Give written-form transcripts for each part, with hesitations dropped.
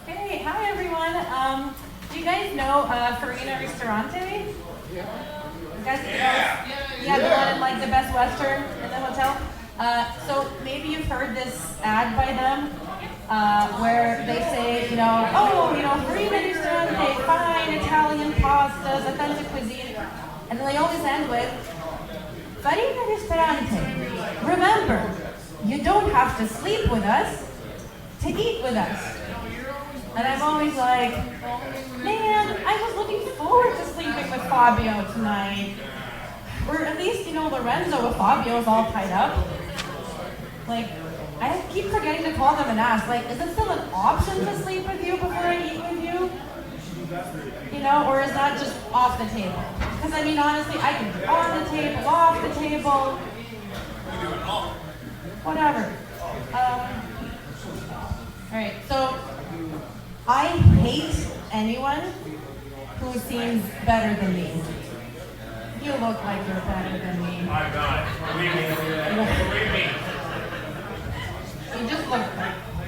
Hey, hi everyone. Do you guys know Farina Ristorante? You guys know? The one in like the Best Western in the hotel. So maybe you've heard this ad by them where they say, Farina Ristorante, fine Italian pastas, authentic cuisine. And then they always end with, Farina Ristorante, remember, you don't have to sleep with us to eat with us. And I'm always like, man, I was looking forward to sleeping with Fabio tonight. Or at least, Lorenzo with Fabio is all tied up. Like, I keep forgetting to call them and ask, like, is it still an option to sleep with you before I eat with you? Or is that just off the table? Because honestly, I can be on the table, off the table. We do it all. Whatever. Alright, so I hate anyone who seems better than me. You look like you're better than me. I'm not. Believe me. Believe me. You just look.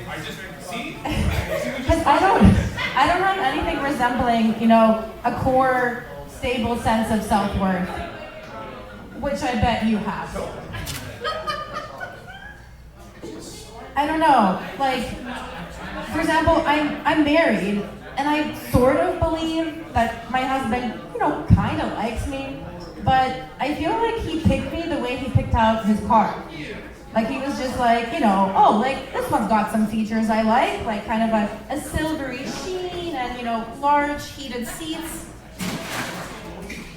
I just see. Because I don't have anything resembling, a core, stable sense of self-worth, which I bet you have. I don't know, like, for example, I'm married, and I sort of believe that my husband, kind of likes me, but I feel like he picked me the way he picked out his car. Like, he was just like, this one's got some features I like kind of a silvery sheen and, large heated seats.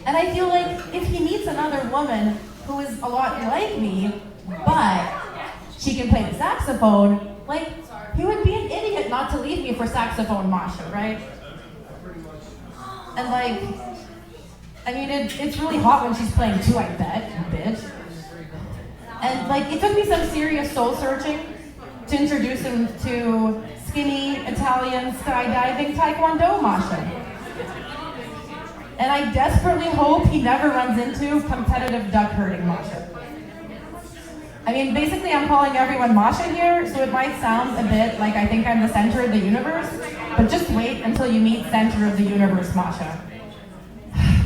And I feel like if he meets another woman who is a lot like me, but she can play the saxophone, like, he would be an idiot not to leave me for saxophone Masha, right? And like, it's really hot when she's playing too, I bet, you bitch. And like, it took me some serious soul searching to introduce him to skinny Italian skydiving Taekwondo Masha. And I desperately hope he never runs into competitive duck herding Masha. Basically I'm calling everyone Masha here, so it might sound a bit like I think I'm the center of the universe, but just wait until you meet center of the universe Masha.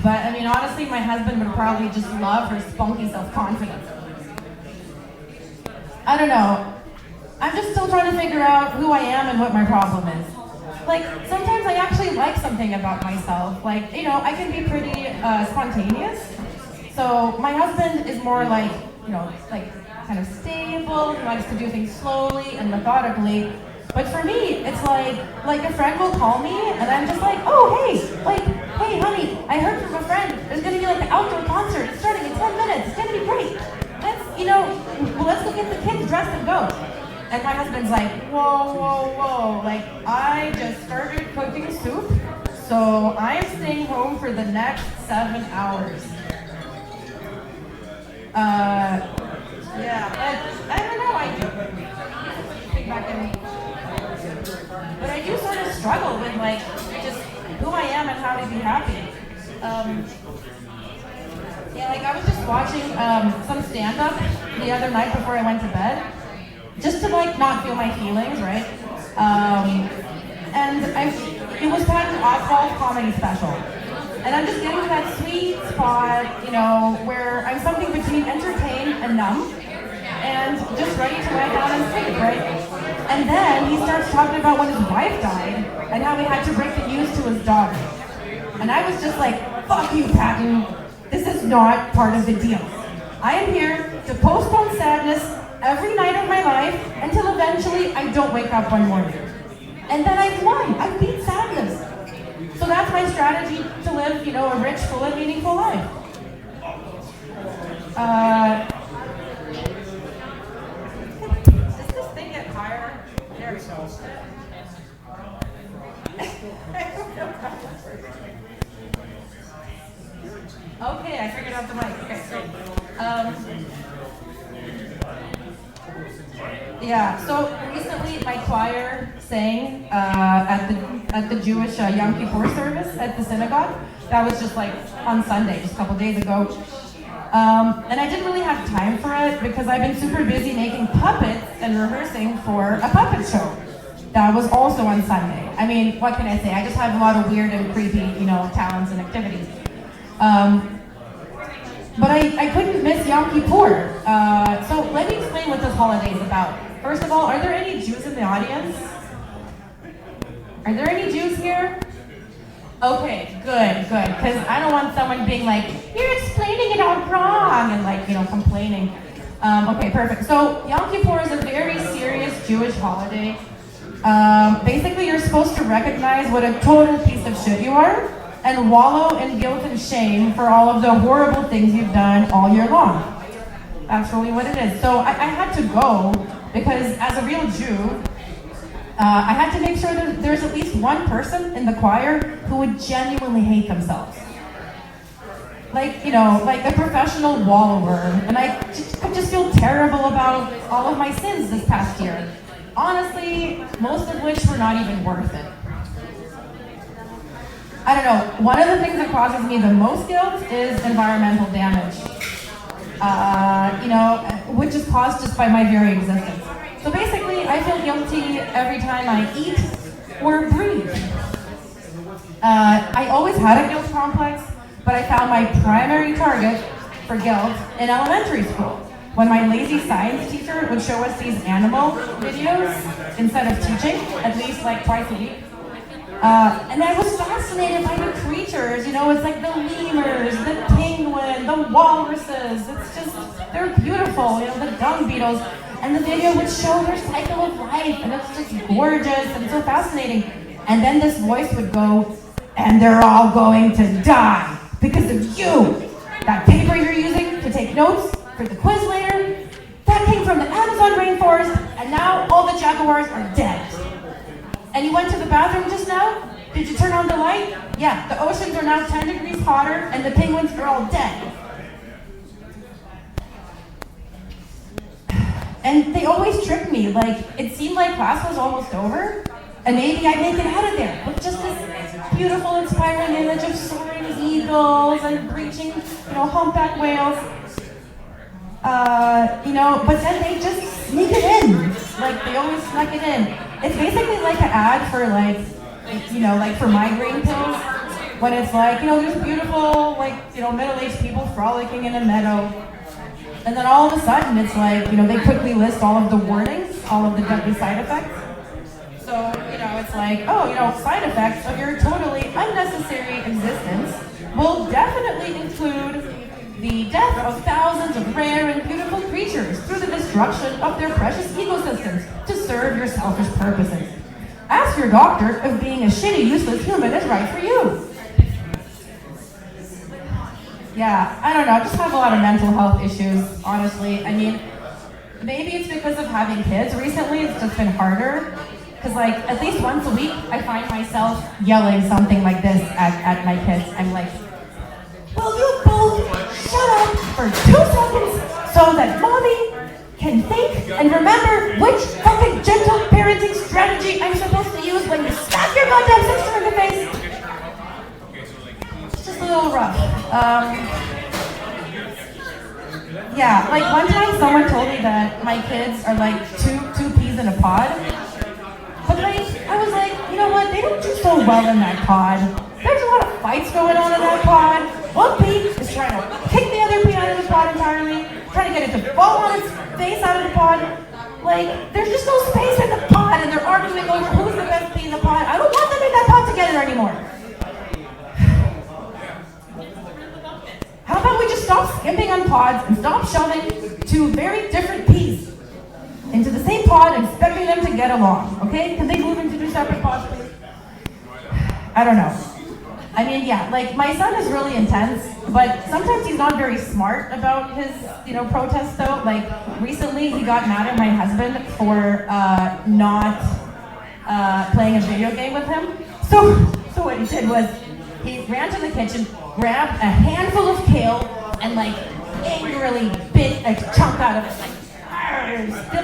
But honestly, my husband would probably just love her spunky self-confidence. I don't know. I'm just still trying to figure out who I am and what my problem is. Like, sometimes I actually like something about myself. Like, I can be pretty spontaneous. So my husband is more like, kind of stable. He likes to do things slowly and methodically. But for me, it's like a friend will call me and I'm just like, oh, hey, honey, I heard from a friend. There's gonna be like an outdoor concert. It's starting in 10 minutes. It's gonna be great. Let's go get the kids dressed and go. And my husband's like, whoa. Like, I just started cooking soup, so I'm staying home for the next 7 hours. I don't know, I do. Think back in. But I do sort of struggle with, like, just who I am and how to be happy. I was just watching some stand-up the other night before I went to bed, just to not feel my feelings, right? It was titled Oswald Comedy Special. And I'm just getting to that sweet spot, where I'm something between entertained and numb, and just ready to lie down and sleep, right? And then he starts talking about when his wife died, and how he had to break the news to his daughter. And I was just like, fuck you, Patton. This is not part of the deal. I am here to postpone sadness every night of my life until eventually I don't wake up one morning. And then I've won. I beat sadness. So that's my strategy to live, a rich, full, and meaningful life. Does this thing get higher? There we go. Okay, I figured out the mic. Okay, great. So recently my choir sang at the Jewish Yom Kippur service at the synagogue. That was just on Sunday, just a couple days ago. And I didn't really have time for it because I've been super busy making puppets and rehearsing for a puppet show. That was also on Sunday. I mean, what can I say? I just have a lot of weird and creepy, talents and activities. But I couldn't miss Yom Kippur. So let me explain what this holiday is about. First of all, are there any Jews in the audience? Are there any Jews here? Okay, good. Because I don't want someone being like, you're explaining it all wrong, and complaining. Okay, perfect. So Yom Kippur is a very serious Jewish holiday. Basically, you're supposed to recognize what a total piece of shit you are and wallow in guilt and shame for all of the horrible things you've done all year long. That's really what it is. So I had to go because as a real Jew, I had to make sure that there's at least one person in the choir who would genuinely hate themselves. Like a professional wallower. And I could just feel terrible about all of my sins this past year. Honestly, most of which were not even worth it. I don't know, one of the things that causes me the most guilt is environmental damage. Which is caused just by my very existence. So basically, I feel guilty every time I eat or breathe. I always had a guilt complex, but I found my primary target for guilt in elementary school, when my lazy science teacher would show us these animal videos instead of teaching, at least twice a week. And I was fascinated by the creatures, it's like the lemurs, the penguin, the walruses, they're beautiful, the dung beetles. And the video would show their cycle of life, and it's just gorgeous and so fascinating. And then this voice would go, and they're all going to die because of you. That paper you're using to take notes for the quiz later, that came from the Amazon rainforest, and now all the jaguars are dead. And you went to the bathroom just now? Did you turn on the light? Yeah, the oceans are now 10 degrees hotter, and the penguins are all dead. And they always tricked me, it seemed like class was almost over, and maybe I'd make it out of there with just this beautiful, inspiring image of soaring eagles and breaching, humpback whales. But then they just sneak it in. They always snuck it in. It's basically like an ad for for migraine pills, when it's there's beautiful, middle-aged people frolicking in a meadow. And then all of a sudden, it's they quickly list all of the warnings, all of the deadly side effects. So, it's side effects of your totally unnecessary existence will definitely include the death of thousands of rare and beautiful creatures through the destruction of their precious ecosystems to serve your selfish purposes. Ask your doctor if being a shitty, useless human is right for you. Yeah, I don't know, I just have a lot of mental health issues, honestly. I mean, maybe it's because of having kids recently, it's just been harder. Because at least once a week, I find myself yelling something like this at my kids. I'm like, will you both shut up for 2 seconds so that mommy can think and remember which fucking gentle parenting strategy I'm supposed to use when you slap your goddamn sister in the face? It's just a little rough. Yeah, one time someone told me that my kids are two peas in a pod. But I was like, you know what, they don't do so well in that pod. There's a lot of fights going on in that pod. One pea is trying to kick the other pea out of the pod entirely, trying to get it to fall on its face out of the pod. There's just no space in the pod, and they're arguing over who's the best pea in the pod. I don't want them in that pod together anymore. How about we just stop skimping on pods and stop shoving 2 very different peas into the same pod and expecting them to get along, okay? Can they move into 2 separate pods, please? I don't know. I mean, yeah, my son is really intense, but sometimes he's not very smart about his, protests though. Recently he got mad at my husband for not playing a video game with him. So what he did was, he ran to the kitchen, grabbed a handful of kale, and angrily bit a chunk out of it.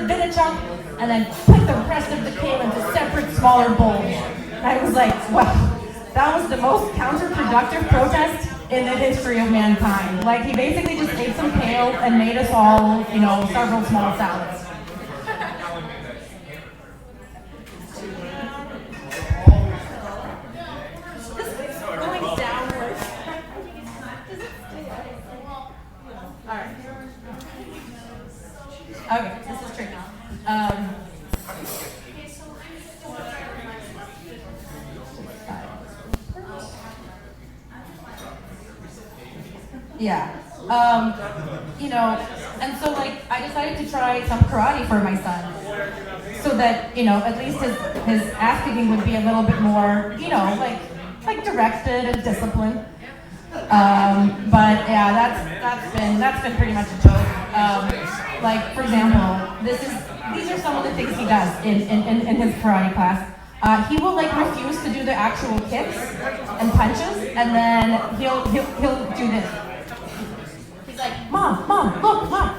Bit a chunk, and then put the rest of the kale into separate, smaller bowls. I was like, wow, that was the most counterproductive protest in the history of mankind. Like, he basically just ate some kale and made us all, several small salads. This keeps going downwards. Alright. Okay, this is tricky. Yeah. And so I decided to try some karate for my son. So that, at least his ass kicking would be a little bit more, like directed and disciplined. But yeah, that's been pretty much a joke. For example, these are some of the things he does in his karate class. He will refuse to do the actual kicks and punches, and then he'll do this. He's like, Mom, look, Mom.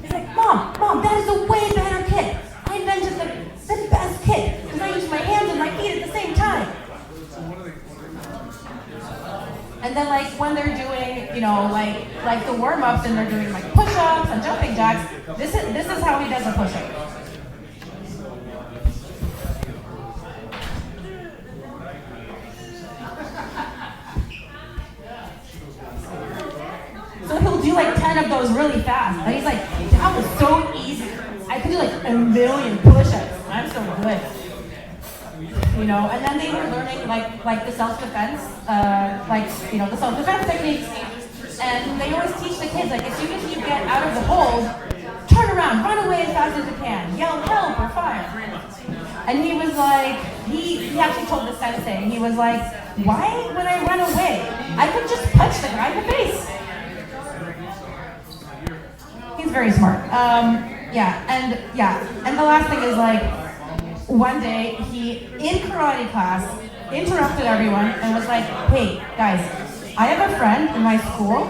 He's like, Mom, that is a way better kick. I invented the best kick because I use my hands and my feet at the same time. And then when they're doing, like the warm-ups and they're doing push-ups and jumping jacks, this is how he does a push-up. So he'll do 10 of those really fast. And he's like, that was so easy. I could do a million push-ups. I'm so good. And then they were learning like the self-defense, the self-defense techniques. And they always teach the kids, as soon as you get out of the hold, turn around, run away as fast as you can, yell help or fire. And he was he actually told the sensei, he was like, why would I run away? I could just punch the guy in the face. He's very smart. And the last thing is one day he, in karate class, interrupted everyone and was like, hey, guys, I have a friend in my school.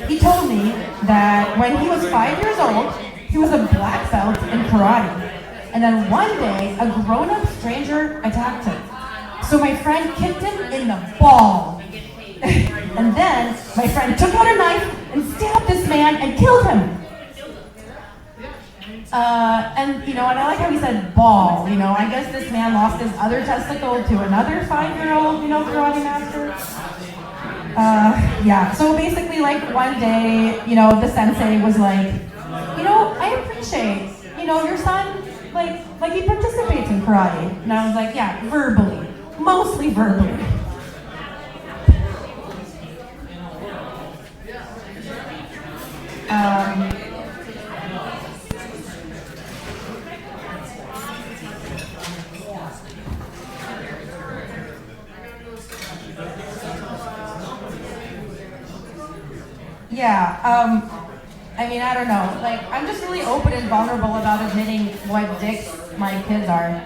He told me that when he was 5 years old, he was a black belt in karate. And then one day, a grown-up stranger attacked him. So my friend kicked him in the ball. And then my friend took out a knife and stabbed this man and killed him. And I like how he said ball, I guess this man lost his other testicle to another 5-year-old, karate master. So basically one day, the sensei was like, I appreciate, your son, he participates in karate. And I was like, yeah, verbally, mostly verbally. I don't know. I'm just really open and vulnerable about admitting what dicks my kids are.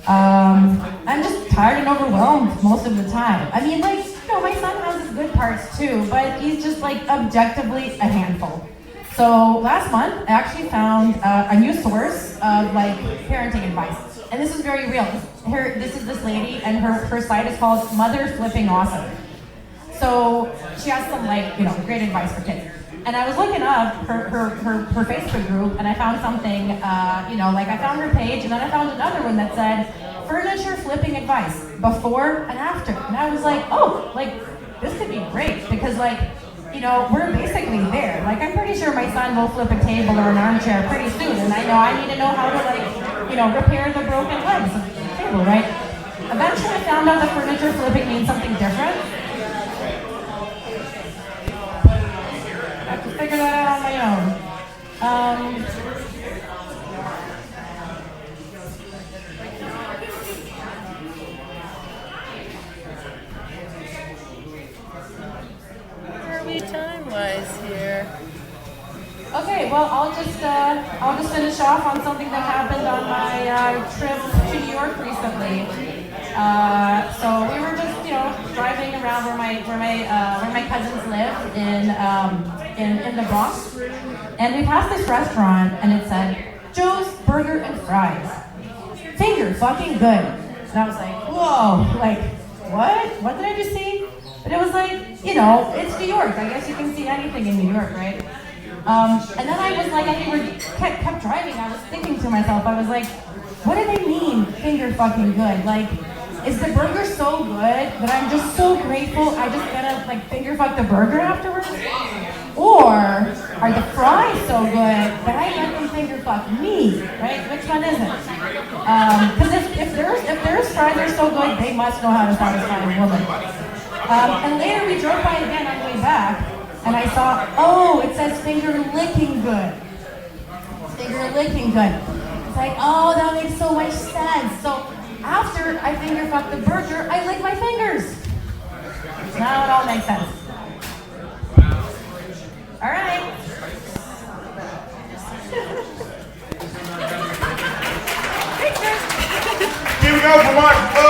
I'm just tired and overwhelmed most of the time. My son has his good parts too, but he's just objectively a handful. So last month, I actually found a new source of parenting advice. And this is very real. This is this lady, and her site is called Mother Flipping Awesome. So she has some great advice for kids. And I was looking up her Facebook group, and I found something, I found her page, and then I found another one that said, furniture flipping advice, before and after. And I was like, oh, this could be great, because we're basically there. I'm pretty sure my son will flip a table or an armchair pretty soon, and I need to know how to repair the broken legs of the table, right? Eventually I found out that furniture flipping means something different. I have to figure that out on my own. Time-wise here. Okay, well, I'll just finish off on something that happened on my trip to New York recently. So we were just, driving around where my cousins live in the Bronx, and we passed this restaurant, and it said Joe's Burger and Fries, finger fucking good. And I was like, whoa, what? What did I just see? But it was like, you know, it's New York. I guess you can see anything in New York, right? And then I was like, I kept driving. I was thinking to myself, I was like, what do they mean, finger fucking good? Like, is the burger so good that I'm just so grateful I just gotta like finger fuck the burger afterwards? Or are the fries so good that I let them finger fuck me, right? Which one is it? Because if their fries are so good, they must know how to satisfy a woman. And later we drove by again on the way back, and I saw, oh, it says finger licking good. Finger licking good. It's like, oh, that makes so much sense. So after I finger fuck the burger, I lick my fingers. Now it all makes sense. All right. Here we go for Mark.